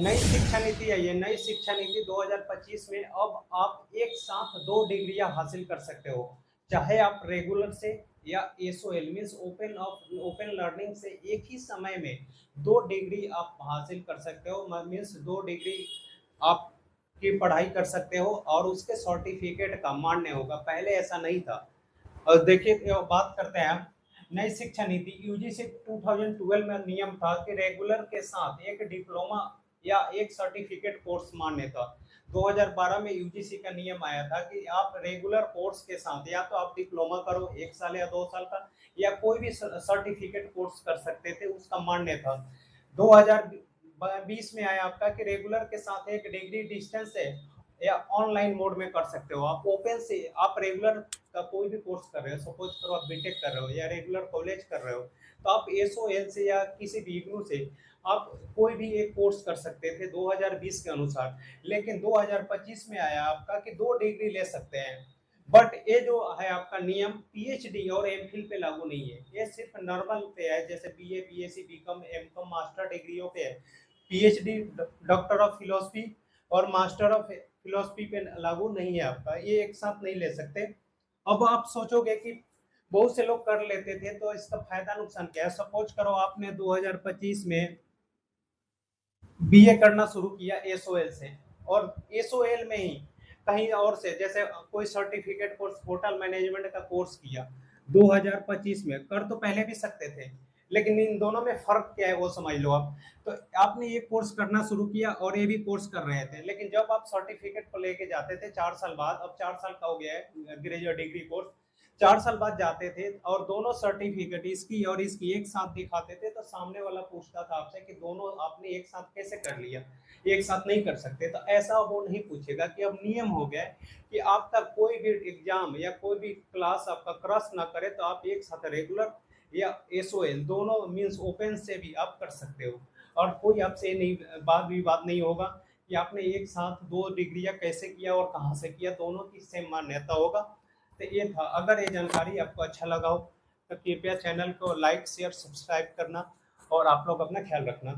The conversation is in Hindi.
नई शिक्षा नीति आई है। नई शिक्षा नीति 2025 में अब आप एक साथ 2 डिग्रियां हासिल कर सकते हो, चाहे आप रेगुलर से या एसओएल मीन्स ओपन लर्निंग से एक ही समय में 2 डिग्री आप हासिल कर सकते हो। मीन्स 2 डिग्री आप की पढ़ाई कर सकते हो और उसके सर्टिफिकेट का मान्य होगा। पहले ऐसा नहीं था। और देखिए बात करते हैं हम नई शिक्षा नीति। यूजीसी 2012 में नियम था कि रेगुलर के साथ एक डिप्लोमा या एक सर्टिफिकेट कोर्स मान्य था। 2012 में यूजीसी का नियम आया था कि आप रेगुलर कोर्स के साथ या तो आप डिप्लोमा करो 1 साल या 2 साल का, या कोई भी सर्टिफिकेट कोर्स कर सकते थे, उसका मान्य था। 2020 में आया आपका कि रेगुलर के साथ एक डिग्री डिस्टेंस है या ऑनलाइन मोड में कर सकते हो। आप ओपन से आप रेगुलर का कोई भी कोर्स कर रहे हो, सपोज करो आप बीटेक कर रहे हो या रेगुलर कॉलेज कर रहे हो, तो आप एसओएल से या किसी भी इग्नू से आप कोई भी एक कोर्स कर सकते थे 2020 के अनुसार। लेकिन 2025 में आया आपका कि 2 डिग्री ले सकते हैं। बट ये जो है आपका नियम पीएचडी और एमफिल पे लागू नहीं है, ये सिर्फ नॉर्मल पे है, जैसे BA, BSc, BCom, MCom, master डिग्रियों पे है। पीएचडी, डॉक्टर ऑफ फिलोसफी और मास्टर ऑफ फिलोसफी पे लागू नहीं है आपका, ये एक साथ नहीं ले सकते। अब आप सोचोगे कि बहुत से लोग कर लेते थे, तो इसका फायदा नुकसान क्या है। सपोज करो आपने 2025 में बीए करना शुरू किया एसओएल से, और एसओएल में ही कहीं और से जैसे कोई सर्टिफिकेट कोर्स होटल मैनेजमेंट का कोर्स किया 2025 में, कर तो पहले भी सकते थे, लेकिन इन दोनों में फर्क क्या है वो समझ लो आप। तो आपने ये कोर्स करना शुरू किया और ये भी कोर्स कर रहे थे, लेकिन जब आप सर्टिफिकेट को लेके जाते थे 4 साल बाद, अब 4 साल का हो गया है ग्रेजुएट डिग्री कोर्स, 4 साल बाद जाते थे और दोनों सर्टिफिकेट इसकी और इसकी एक साथ दिखाते थे, तो सामने वाला पूछता था आपसे कि दोनों आपने एक साथ कैसे कर लिया, एक साथ नहीं कर सकते। तो ऐसा वो नहीं पूछेगा कि अब नियम हो गया है कि आपका कोई भी एग्जाम या कोई भी क्लास आपका क्रॉस ना करे, तो आप एक साथ रेगुलर या एसओएल दोनों मीन्स ओपन से भी आप कर सकते हो, और कोई आपसे नहीं विवाद नहीं होगा कि आपने एक साथ 2 डिग्रियां कैसे किया और कहाँ से किया, दोनों की सेम मान्यता होगा। तो ये था। अगर ये जानकारी आपको अच्छा लगा हो तो कृपया चैनल को लाइक शेयर सब्सक्राइब करना, और आप लोग अपना ख्याल रखना।